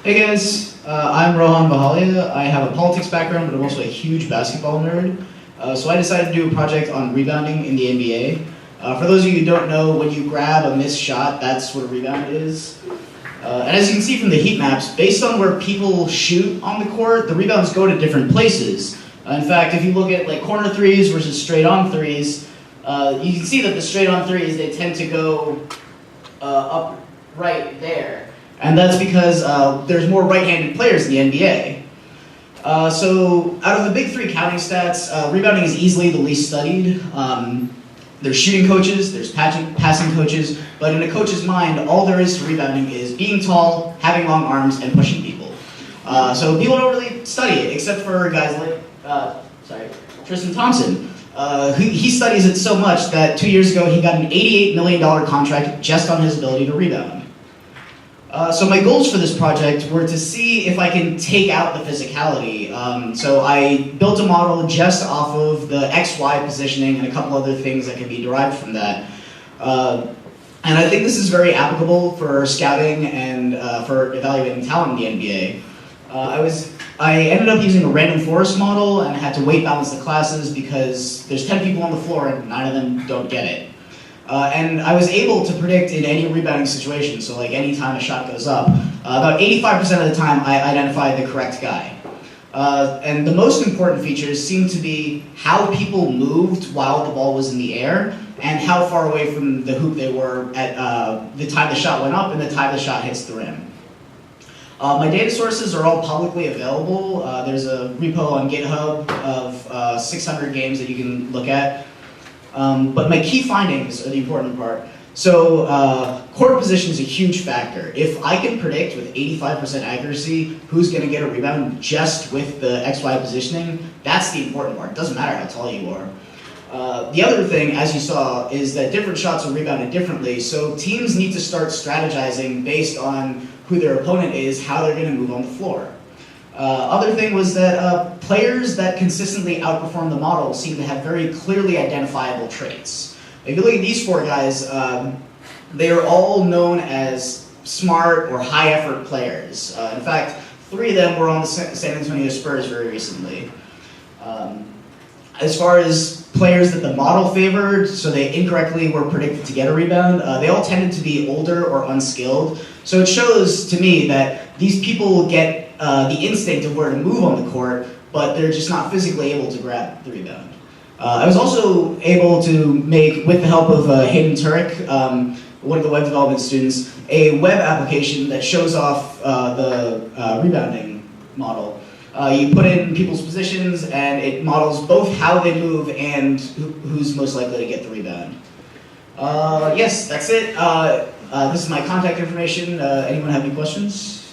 Hey guys, I'm Rohan Bahalia. I have a politics background, but I'm also a huge basketball nerd. So I decided to do a project on rebounding in the NBA. For those of you who don't know, when you grab a missed shot, that's what a rebound is. And as you can see from the heat maps, based on where people shoot on the court, the rebounds go to different places. In fact, if you look at like corner threes versus straight-on threes, you can see that the straight-on threes, they tend to go up right there. And that's because there's more right-handed players in the NBA. So out of the big three counting stats, rebounding is easily the least studied. There's shooting coaches, there's passing coaches, but in a coach's mind, all there is to rebounding is being tall, having long arms, and pushing people. So people don't really study it, except for guys like Tristan Thompson. He studies it so much that 2 years ago he got an $88 million contract just on his ability to rebound. So my goals for this project were to see if I can take out the physicality. So I built a model just off of the XY positioning and a couple other things that can be derived from that. And I think this is very applicable for scouting and for evaluating talent in the NBA. I ended up using a random forest model and had to weight balance the classes because there's 10 people on the floor and 9 of them don't get it. And I was able to predict in any rebounding situation, so like any time a shot goes up, about 85% of the time I identified the correct guy. And the most important features seem to be how people moved while the ball was in the air and how far away from the hoop they were at the time the shot went up and the time the shot hits the rim. My data sources are all publicly available. There's a repo on GitHub of 600 games that you can look at. But my key findings are the important part. So court position is a huge factor. If I can predict with 85% accuracy who's going to get a rebound just with the XY positioning, that's the important part. It doesn't matter how tall you are. The other thing, as you saw, is that different shots are rebounded differently. So teams need to start strategizing based on who their opponent is, how they're going to move on the floor. Other thing was that players that consistently outperform the model seem to have very clearly identifiable traits. If you look at these 4 guys, they are all known as smart or high-effort players. In fact, 3 of them were on the San Antonio Spurs very recently. As far as players that the model favored, so they incorrectly were predicted to get a rebound, they all tended to be older or unskilled. So it shows to me that these people get the instinct of where to move on the court, but they're just not physically able to grab the rebound. I was also able to make, with the help of Hayden Turek, one of the web development students, a web application that shows off the rebounding model. You put in people's positions, and it models both how they move and who's most likely to get the rebound. Yes, that's it. This is my contact information. Anyone have any questions?